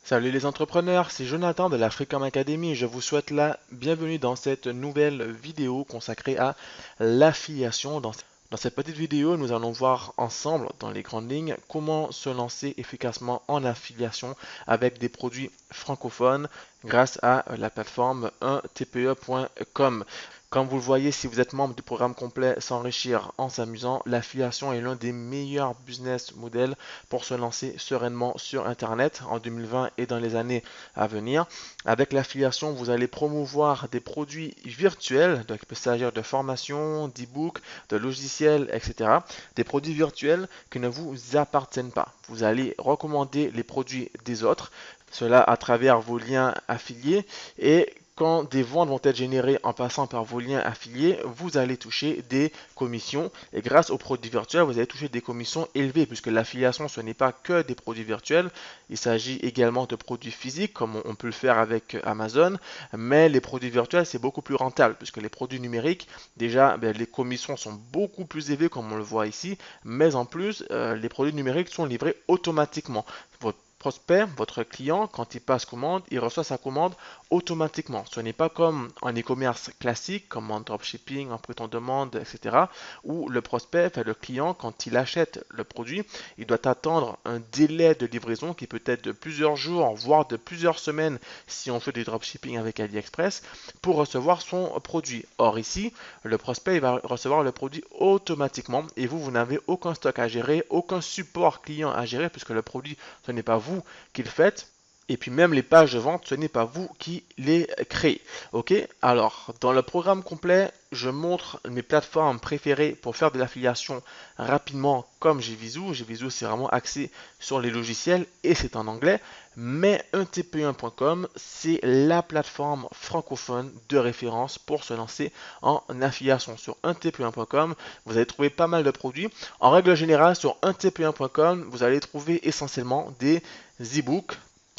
Salut les entrepreneurs, c'est Jonathan de la Freecom Academy et je vous souhaite la bienvenue dans cette nouvelle vidéo consacrée à l'affiliation. Dans cette petite vidéo, nous allons voir ensemble, dans les grandes lignes, comment se lancer efficacement en affiliation avec des produits francophones grâce à la plateforme 1tpe.com. Comme vous le voyez, si vous êtes membre du programme complet S'enrichir en s'amusant, l'affiliation est l'un des meilleurs business models pour se lancer sereinement sur Internet en 2020 et dans les années à venir. Avec l'affiliation, vous allez promouvoir des produits virtuels, donc il peut s'agir de formations, d'e-books, de logiciels, etc. Des produits virtuels qui ne vous appartiennent pas. Vous allez recommander les produits des autres, cela à travers vos liens affiliés et quand des ventes vont être générées en passant par vos liens affiliés, vous allez toucher des commissions et grâce aux produits virtuels, vous allez toucher des commissions élevées puisque l'affiliation, ce n'est pas que des produits virtuels, il s'agit également de produits physiques comme on peut le faire avec Amazon, mais les produits virtuels, c'est beaucoup plus rentable puisque les produits numériques, déjà, les commissions sont beaucoup plus élevées comme on le voit ici, mais en plus, les produits numériques sont livrés automatiquement. Votre prospect, votre client, quand il passe commande, il reçoit sa commande automatiquement. Ce n'est pas comme en e-commerce classique, comme en dropshipping, en prêt-en-demande, etc., où le prospect, enfin le client, quand il achète le produit, il doit attendre un délai de livraison qui peut être de plusieurs jours, voire de plusieurs semaines si on fait du dropshipping avec AliExpress, pour recevoir son produit. Or ici, le prospect il va recevoir le produit automatiquement et vous n'avez aucun stock à gérer, aucun support client à gérer puisque le produit, ce n'est pas vous qui le faites. Et puis même les pages de vente, ce n'est pas vous qui les créez. Ok. Alors, dans le programme complet, je montre mes plateformes préférées pour faire de l'affiliation rapidement comme Gvisou. Gvisou, c'est vraiment axé sur les logiciels et c'est en anglais. Mais 1tpe1.com, c'est la plateforme francophone de référence pour se lancer en affiliation. Sur 1tpe1.com, vous allez trouver pas mal de produits. En règle générale, sur 1tpe1.com, vous allez trouver essentiellement des e-books,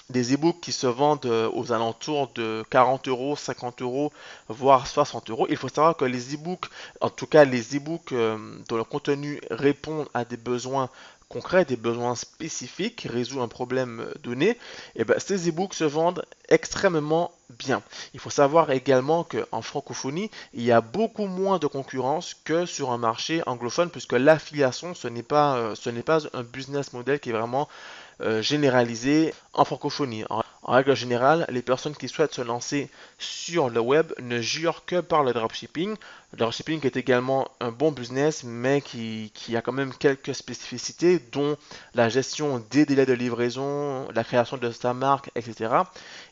des e-books qui se vendent aux alentours de 40 euros, 50 euros, voire 60 euros. Il faut savoir que les e-books, en tout cas les e-books dont le contenu répond à des besoins concrets, des besoins spécifiques, résout un problème donné, et ben, ces e-books se vendent extrêmement bien. Il faut savoir également qu'en francophonie, il y a beaucoup moins de concurrence que sur un marché anglophone, puisque l'affiliation, ce n'est pas un business model qui est vraiment généralisé en francophonie. En règle générale, les personnes qui souhaitent se lancer sur le web ne jurent que par le dropshipping. Le dropshipping est également un bon business, mais qui a quand même quelques spécificités, dont la gestion des délais de livraison, la création de sa marque, etc.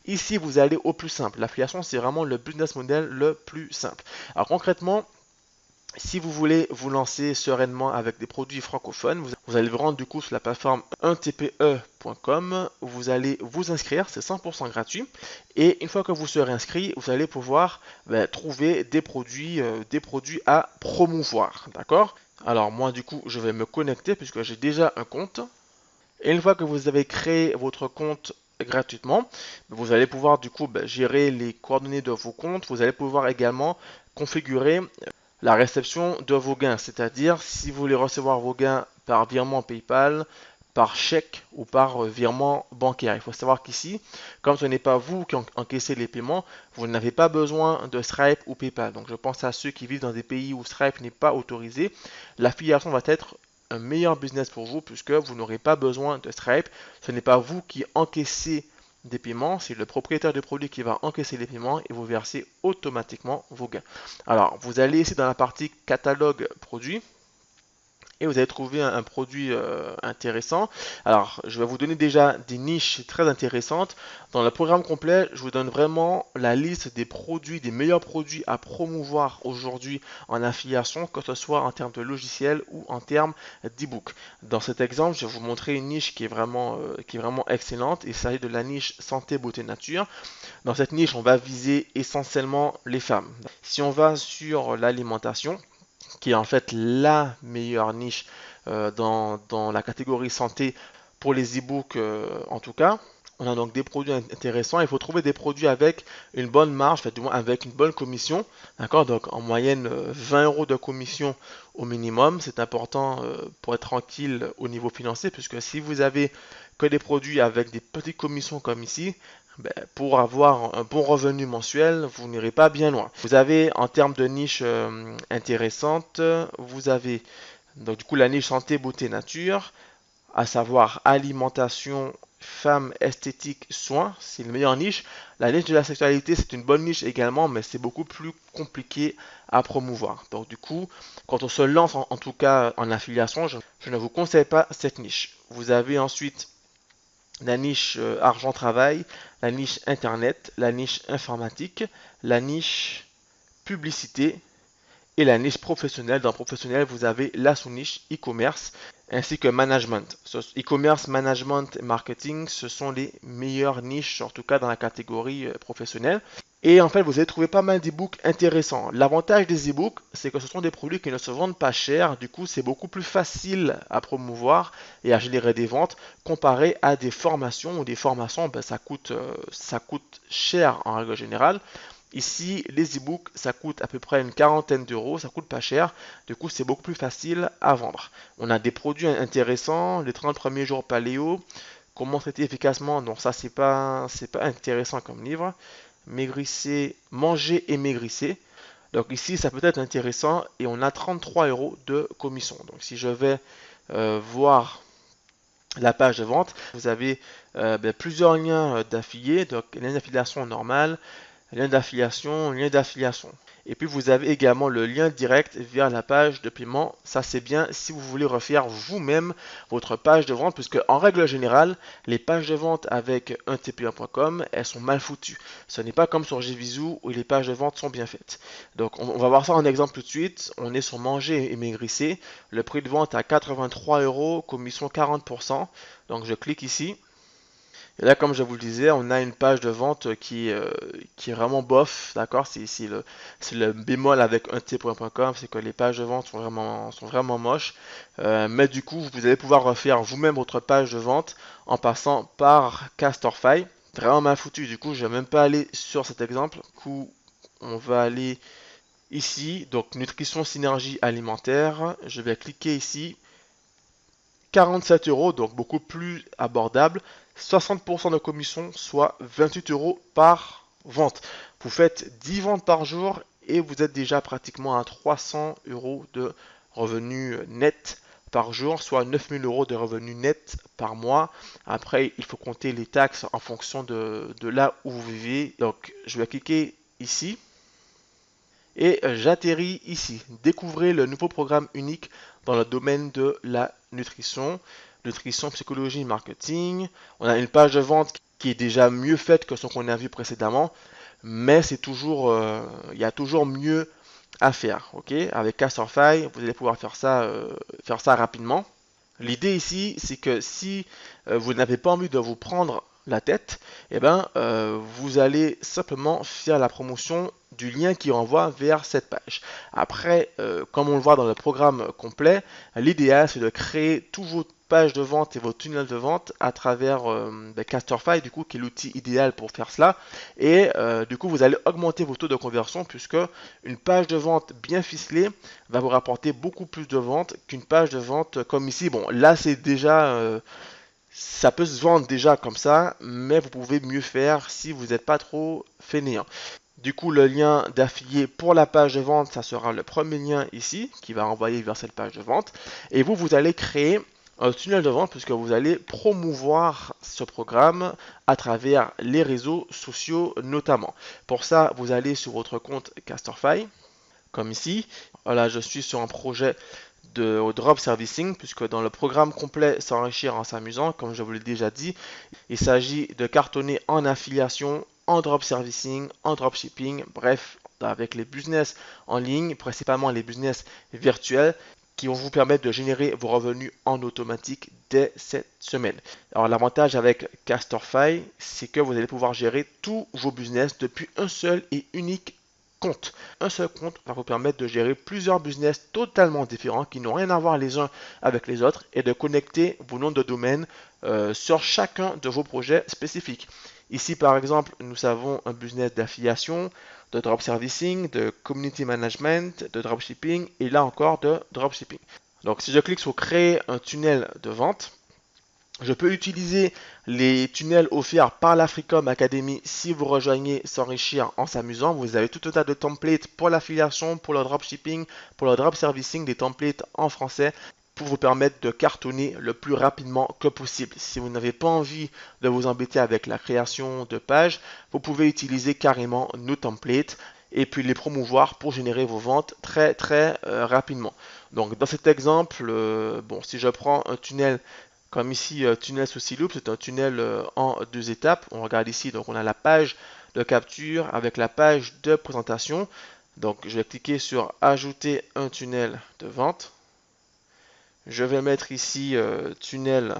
Ici, vous allez au plus simple. L'affiliation, c'est vraiment le business model le plus simple. Alors concrètement, si vous voulez vous lancer sereinement avec des produits francophones, vous allez vous rendre du coup sur la plateforme 1tpe.com, vous allez vous inscrire, c'est 100% gratuit, et une fois que vous serez inscrit, vous allez pouvoir trouver des produits à promouvoir, d'accord? Alors moi du coup, je vais me connecter puisque j'ai déjà un compte, et une fois que vous avez créé votre compte gratuitement, vous allez pouvoir du coup gérer les coordonnées de vos comptes, vous allez pouvoir également configurer la réception de vos gains, c'est-à-dire si vous voulez recevoir vos gains par virement PayPal, par chèque ou par virement bancaire. Il faut savoir qu'ici, comme ce n'est pas vous qui encaissez les paiements, vous n'avez pas besoin de Stripe ou PayPal. Donc je pense à ceux qui vivent dans des pays où Stripe n'est pas autorisé. L'affiliation va être un meilleur business pour vous puisque vous n'aurez pas besoin de Stripe. Ce n'est pas vous qui encaissez des paiements, c'est le propriétaire du produit qui va encaisser les paiements et vous verser automatiquement vos gains. Alors, vous allez ici dans la partie catalogue produit et vous allez trouver un produit intéressant. Alors, je vais vous donner déjà des niches très intéressantes. Dans le programme complet, je vous donne vraiment la liste des produits, des meilleurs produits à promouvoir aujourd'hui en affiliation, que ce soit en termes de logiciel ou en termes d'e-book. Dans cet exemple, je vais vous montrer une niche qui est vraiment excellente. Il s'agit de la niche santé, beauté, nature. Dans cette niche, on va viser essentiellement les femmes. Si on va sur l'alimentation, qui est en fait la meilleure niche dans la catégorie santé pour les e-books en tout cas. On a donc des produits intéressants. Il faut trouver des produits avec une bonne marge, du moins avec une bonne commission. D'accord. Donc en moyenne 20 euros de commission au minimum. C'est important pour être tranquille au niveau financier, puisque si vous avez que des produits avec des petites commissions comme ici, ben, pour avoir un bon revenu mensuel, vous n'irez pas bien loin. Vous avez en termes de niche intéressante, vous avez donc du coup la niche santé, beauté, nature, à savoir alimentation, femme, esthétique, soins, c'est une meilleure niche. La niche de la sexualité, c'est une bonne niche également, mais c'est beaucoup plus compliqué à promouvoir. Donc du coup, quand on se lance en tout cas en affiliation, je ne vous conseille pas cette niche. Vous avez ensuite la niche argent travail, la niche internet, la niche informatique, la niche publicité et la niche professionnelle. Dans professionnel, vous avez la sous-niche e-commerce ainsi que management. E-commerce, management et marketing, ce sont les meilleures niches, en tout cas dans la catégorie professionnelle. Et en fait, vous allez trouver pas mal d'e-books intéressants. L'avantage des e-books, c'est que ce sont des produits qui ne se vendent pas cher. Du coup, c'est beaucoup plus facile à promouvoir et à générer des ventes comparé à des formations. Ou des formations, ben, ça coûte cher en règle générale. Ici, les e-books, ça coûte à peu près une quarantaine d'euros, ça coûte pas cher. Du coup, c'est beaucoup plus facile à vendre. On a des produits intéressants, les 30 premiers jours paléo, comment traiter efficacement. Donc ça, c'est pas intéressant comme livre. Maigrissez, manger et maigrissez. Donc ici, ça peut être intéressant et on a 33 euros de commission. Donc si je vais voir la page de vente, vous avez plusieurs liens d'affiliés. Donc lien d'affiliation normal, lien d'affiliation, lien d'affiliation. Et puis vous avez également le lien direct vers la page de paiement. Ça c'est bien si vous voulez refaire vous-même votre page de vente, puisque en règle générale, les pages de vente avec un TP1.com, elles sont mal foutues. Ce n'est pas comme sur Gvisou où les pages de vente sont bien faites. Donc on va voir ça en exemple tout de suite. On est sur manger et maigrisser. Le prix de vente à 83 euros, commission 40%. Donc je clique ici. Et là, comme je vous le disais, on a une page de vente qui est vraiment bof, d'accord? C'est le bémol avec un t.com, c'est que les pages de vente sont vraiment moches. Mais du coup, vous allez pouvoir refaire vous-même votre page de vente en passant par Castorfy. Vraiment mal foutu, du coup, je ne vais même pas aller sur cet exemple. Du coup, on va aller ici, donc nutrition synergie alimentaire. Je vais cliquer ici. 47 euros, donc beaucoup plus abordable. 60% de commission, soit 28 euros par vente. Vous faites 10 ventes par jour et vous êtes déjà pratiquement à 300 euros de revenus net par jour, soit 9000 euros de revenus net par mois. Après, il faut compter les taxes en fonction de là où vous vivez. Donc, je vais cliquer ici et j'atterris ici. Découvrez le nouveau programme unique dans le domaine de la nutrition, psychologie, marketing. On a une page de vente qui est déjà mieux faite que ce qu'on a vu précédemment, mais c'est toujours, il y a toujours mieux à faire. Ok, avec Castorfy, vous allez pouvoir faire ça rapidement. L'idée ici, c'est que si vous n'avez pas envie de vous prendre la tête, eh ben, vous allez simplement faire la promotion du lien qui renvoie vers cette page. Après, comme on le voit dans le programme complet, l'idéal c'est de créer toutes vos pages de vente et vos tunnels de vente à travers Castorfy, du coup, qui est l'outil idéal pour faire cela. Et du coup, vous allez augmenter vos taux de conversion puisque une page de vente bien ficelée va vous rapporter beaucoup plus de ventes qu'une page de vente comme ici. Bon, là c'est déjà ça peut se vendre déjà comme ça, mais vous pouvez mieux faire si vous n'êtes pas trop fainéant. Du coup, le lien d'affilié pour la page de vente, ça sera le premier lien ici qui va envoyer vers cette page de vente. Et vous allez créer un tunnel de vente puisque vous allez promouvoir ce programme à travers les réseaux sociaux notamment. Pour ça, vous allez sur votre compte Castorfy, comme ici. Voilà, je suis sur un projet de drop servicing, puisque dans le programme complet S'enrichir en s'amusant, comme je vous l'ai déjà dit, il s'agit de cartonner en affiliation, en drop servicing, en dropshipping, bref, avec les business en ligne, principalement les business virtuels, qui vont vous permettre de générer vos revenus en automatique dès cette semaine. Alors l'avantage avec Castorfy, c'est que vous allez pouvoir gérer tous vos business depuis un seul et unique compte. Un seul compte va vous permettre de gérer plusieurs business totalement différents qui n'ont rien à voir les uns avec les autres et de connecter vos noms de domaine sur chacun de vos projets spécifiques. Ici, par exemple, nous avons un business d'affiliation, de drop servicing, de community management, de dropshipping et là encore de dropshipping. Donc, si je clique sur créer un tunnel de vente, Je peux utiliser les tunnels offerts par l'Africom Academy si vous rejoignez S'enrichir en s'amusant. Vous avez tout un tas de templates pour l'affiliation, pour le dropshipping, pour le drop servicing, des templates en français pour vous permettre de cartonner le plus rapidement que possible. Si vous n'avez pas envie de vous embêter avec la création de pages, vous pouvez utiliser carrément nos templates et puis les promouvoir pour générer vos ventes très rapidement. Donc dans cet exemple, bon, si je prends un tunnel comme ici, tunnel Saucy Loop, c'est un tunnel en 2 étapes. On regarde ici, donc on a la page de capture avec la page de présentation. Donc je vais cliquer sur ajouter un tunnel de vente. Je vais mettre ici tunnel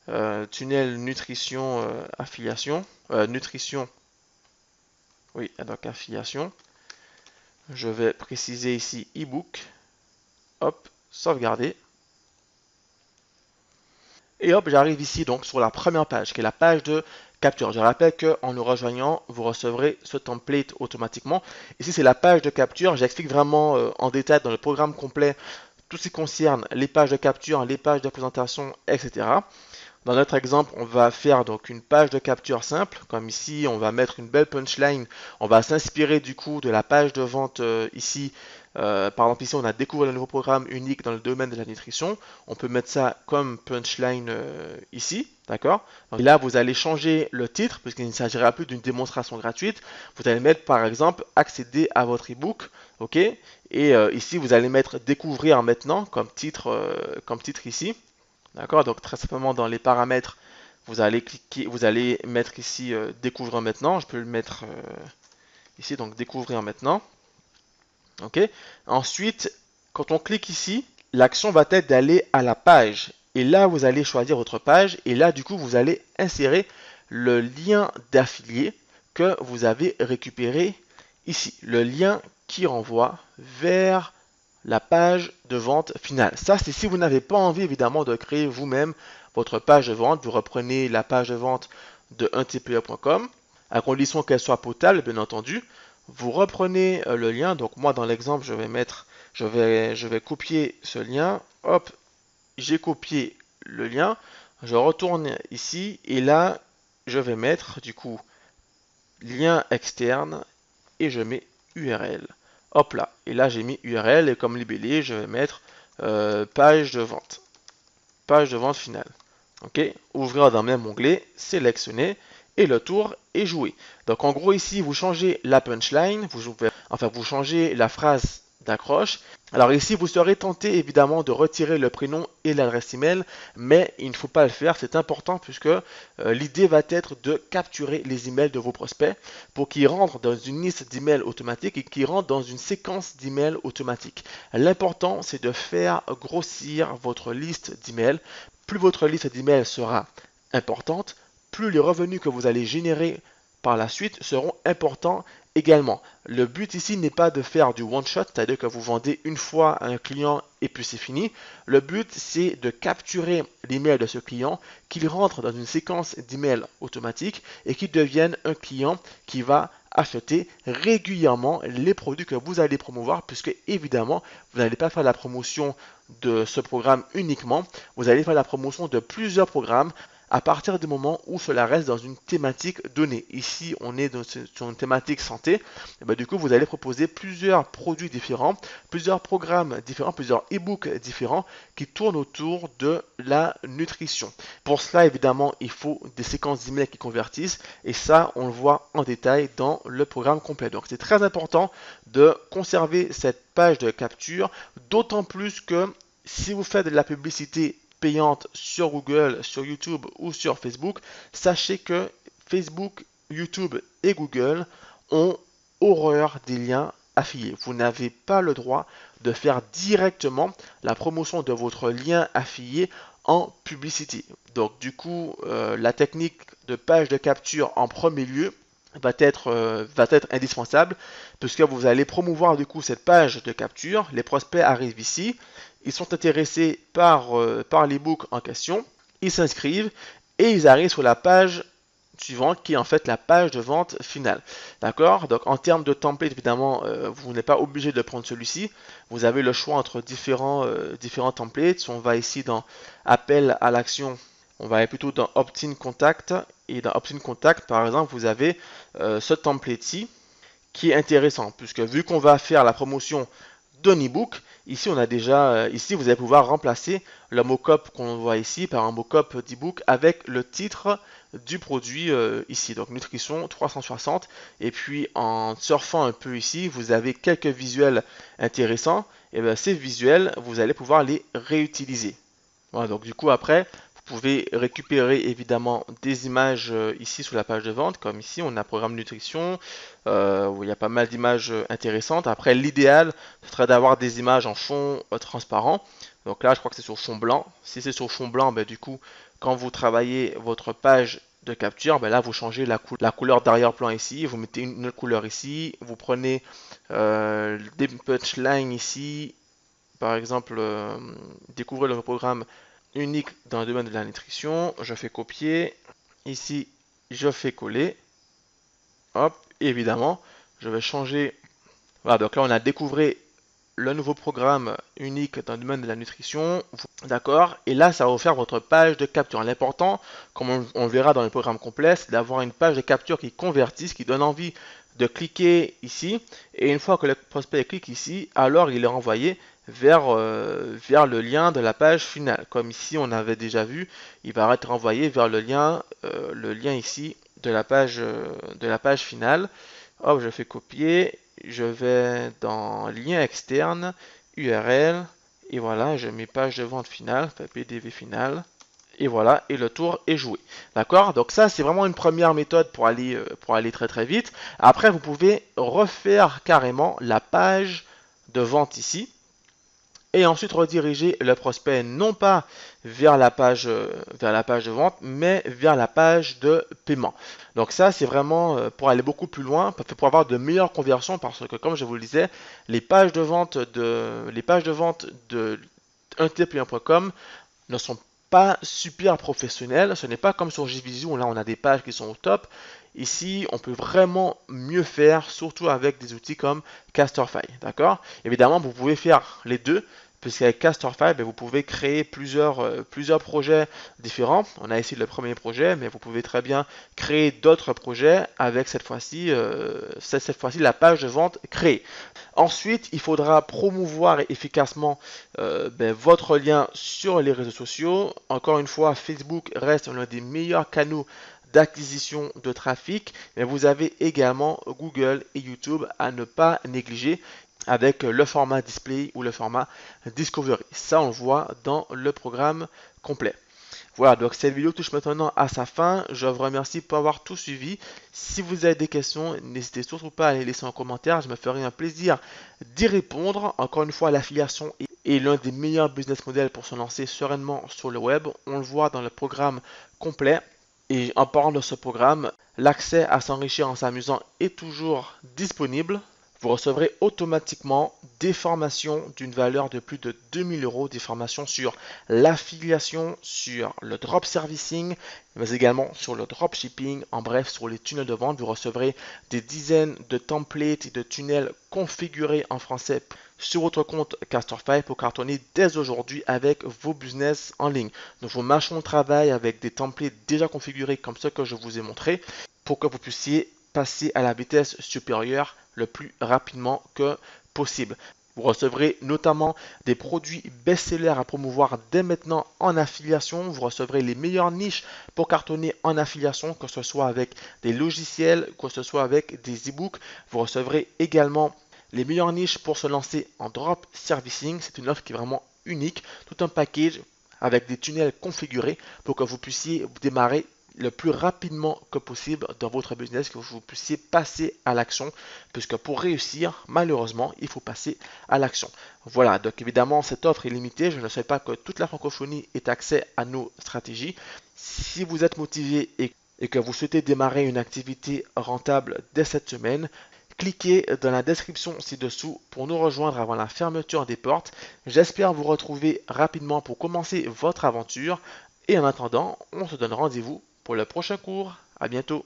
nutrition affiliation. Nutrition, oui, donc affiliation. Je vais préciser ici ebook. Hop, sauvegarder. Et hop, j'arrive ici donc sur la première page, qui est la page de capture. Je rappelle qu'en nous rejoignant, vous recevrez ce template automatiquement. Ici, c'est la page de capture. J'explique vraiment en détail dans le programme complet tout ce qui concerne les pages de capture, les pages de présentation, etc. Dans notre exemple, on va faire donc une page de capture simple, comme ici, on va mettre une belle punchline. On va s'inspirer du coup de la page de vente ici. Par exemple, ici, on a découvert le nouveau programme unique dans le domaine de la nutrition. On peut mettre ça comme punchline ici, d'accord? Et là, vous allez changer le titre, puisqu'il ne s'agira plus d'une démonstration gratuite. Vous allez mettre, par exemple, accéder à votre ebook, ok? Et ici, vous allez mettre découvrir maintenant comme titre ici. D'accord, donc très simplement dans les paramètres, vous allez cliquer, vous allez mettre ici découvrir maintenant. Je peux le mettre ici, donc découvrir maintenant. Ok. Ensuite, quand on clique ici, l'action va être d'aller à la page. Et là, vous allez choisir votre page. Et là, du coup, vous allez insérer le lien d'affilié que vous avez récupéré ici. Le lien qui renvoie vers la page de vente finale. Ça, c'est si vous n'avez pas envie, évidemment, de créer vous-même votre page de vente. Vous reprenez la page de vente de 1tpe.com, à condition qu'elle soit potable, bien entendu. Vous reprenez le lien. Donc, moi, dans l'exemple, je vais copier ce lien. Hop, j'ai copié le lien. Je retourne ici et là, je vais mettre, du coup, lien externe et je mets URL. Hop là, et là j'ai mis URL et comme libellé, je vais mettre page de vente. Page de vente finale. Ok, ouvrir dans le même onglet, sélectionner et le tour est joué. Donc en gros ici, vous changez la punchline, vous changez la phrase d'accroche. Alors ici, vous serez tenté évidemment de retirer le prénom et l'adresse email, mais il ne faut pas le faire, c'est important puisque l'idée va être de capturer les emails de vos prospects pour qu'ils rentrent dans une liste d'emails automatique et qu'ils rentrent dans une séquence d'emails automatique. L'important, c'est de faire grossir votre liste d'emails. Plus votre liste d'emails sera importante, plus les revenus que vous allez générer par la suite seront importants également. Le but ici n'est pas de faire du one shot, c'est-à-dire que vous vendez une fois à un client et puis c'est fini. Le but c'est de capturer l'email de ce client, qu'il rentre dans une séquence d'emails automatique et qu'il devienne un client qui va acheter régulièrement les produits que vous allez promouvoir, puisque évidemment vous n'allez pas faire la promotion de ce programme uniquement, vous allez faire la promotion de plusieurs programmes à partir du moment où cela reste dans une thématique donnée. Ici, on est sur une thématique santé. Et bien, du coup, vous allez proposer plusieurs produits différents, plusieurs programmes différents, plusieurs e-books différents qui tournent autour de la nutrition. Pour cela, évidemment, il faut des séquences d'emails qui convertissent et ça, on le voit en détail dans le programme complet. Donc, c'est très important de conserver cette page de capture, d'autant plus que si vous faites de la publicité payante sur Google, sur YouTube ou sur Facebook, sachez que Facebook, YouTube et Google ont horreur des liens affiliés. Vous n'avez pas le droit de faire directement la promotion de votre lien affilié en publicité. Donc du coup, la technique de page de capture en premier lieu va être indispensable puisque vous allez promouvoir du coup cette page de capture. Les prospects arrivent ici, ils sont intéressés par l'ebook en question, ils s'inscrivent et ils arrivent sur la page suivante qui est en fait la page de vente finale. D'accord? Donc en termes de template, évidemment, vous n'êtes pas obligé de prendre celui-ci. Vous avez le choix entre différents templates. Si on va ici dans appel à l'action, on va aller plutôt dans opt-in contact. Et dans opt-in contact, par exemple, vous avez ce template-ci qui est intéressant, puisque vu qu'on va faire la promotion d'un ebook, ici on a déjà, ici vous allez pouvoir remplacer le mockup qu'on voit ici par un mockup d'ebook avec le titre du produit ici, donc Nutrition 360. Et puis en surfant un peu ici, vous avez quelques visuels intéressants. Et bien ces visuels, vous allez pouvoir les réutiliser. Voilà, donc du coup après, vous pouvez récupérer évidemment des images ici sur la page de vente, comme ici on a programme nutrition, où il y a pas mal d'images intéressantes. Après l'idéal, ce serait d'avoir des images en fond transparent. Donc là je crois que c'est sur fond blanc. Si c'est sur fond blanc, ben, du coup quand vous travaillez votre page de capture, ben là vous changez la couleur d'arrière-plan ici, vous mettez une autre couleur ici, vous prenez des punchlines ici, par exemple, découvrir le programme unique dans le domaine de la nutrition. Je fais copier. Ici, je fais coller. Hop, et évidemment, je vais changer. Voilà, donc là, on a découvert le nouveau programme unique dans le domaine de la nutrition. D'accord? Et là, ça va vous faire votre page de capture. L'important, comme on verra dans le programme complet, c'est d'avoir une page de capture qui convertisse, qui donne envie de cliquer ici. Et une fois que le prospect clique ici, alors il est renvoyé vers le lien de la page finale. Comme ici, on avait déjà vu, il va être renvoyé vers le lien ici de la page finale. Hop, je fais copier, je vais dans lien externe, URL, et voilà, je mets page de vente finale, PDV finale, et voilà, et le tour est joué. D'accord? Donc ça, c'est vraiment une première méthode pour aller très très vite. Après, vous pouvez refaire carrément la page de vente ici et ensuite rediriger le prospect non pas vers la page de vente, mais vers la page de paiement. Donc ça, c'est vraiment pour aller beaucoup plus loin, pour avoir de meilleures conversions, parce que comme je vous le disais, les pages de vente de 1tplien.com ne sont pas super professionnelles. Ce n'est pas comme sur JVisio où là on a des pages qui sont au top. Ici, on peut vraiment mieux faire, surtout avec des outils comme Casterfy. D'accord? Évidemment, vous pouvez faire les deux, puisqu'avec Casterfy, vous pouvez créer plusieurs projets différents. On a ici le premier projet, mais vous pouvez très bien créer d'autres projets avec cette fois-ci la page de vente créée. Ensuite, il faudra promouvoir efficacement votre lien sur les réseaux sociaux. Encore une fois, Facebook reste l'un des meilleurs canaux d'acquisition de trafic, mais vous avez également Google et YouTube à ne pas négliger avec le format display ou le format discovery. Ça, on le voit dans le programme complet. Voilà, donc cette vidéo touche maintenant à sa fin. Je vous remercie pour avoir tout suivi. Si vous avez des questions, n'hésitez surtout pas à les laisser en commentaire. Je me ferai un plaisir d'y répondre. Encore une fois, l'affiliation est l'un des meilleurs business models pour se lancer sereinement sur le web. On le voit dans le programme complet. Et en parlant de ce programme, l'accès à s'enrichir en s'amusant est toujours disponible. Vous recevrez automatiquement des formations d'une valeur de plus de 2000 euros, des formations sur l'affiliation, sur le drop servicing, mais également sur le dropshipping, en bref sur les tunnels de vente. Vous recevrez des dizaines de templates et de tunnels configurés en français sur votre compte Casterfy pour cartonner dès aujourd'hui avec vos business en ligne. Nous vous marchons le travail avec des templates déjà configurés comme ce que je vous ai montré pour que vous puissiez passer à la vitesse supérieure le plus rapidement que possible. Vous recevrez notamment des produits best-sellers à promouvoir dès maintenant en affiliation. Vous recevrez les meilleures niches pour cartonner en affiliation, que ce soit avec des logiciels, que ce soit avec des e-books. Vous recevrez également les meilleures niches pour se lancer en drop servicing. C'est une offre qui est vraiment unique. Tout un package avec des tunnels configurés pour que vous puissiez démarrer le plus rapidement que possible dans votre business, que vous puissiez passer à l'action, puisque pour réussir, malheureusement, il faut passer à l'action. Voilà, donc évidemment, cette offre est limitée. Je ne sais pas que toute la francophonie ait accès à nos stratégies. Si vous êtes motivé et que vous souhaitez démarrer une activité rentable dès cette semaine, cliquez dans la description ci-dessous pour nous rejoindre avant la fermeture des portes. J'espère vous retrouver rapidement pour commencer votre aventure. Et en attendant, on se donne rendez-vous pour le prochain cours. À bientôt.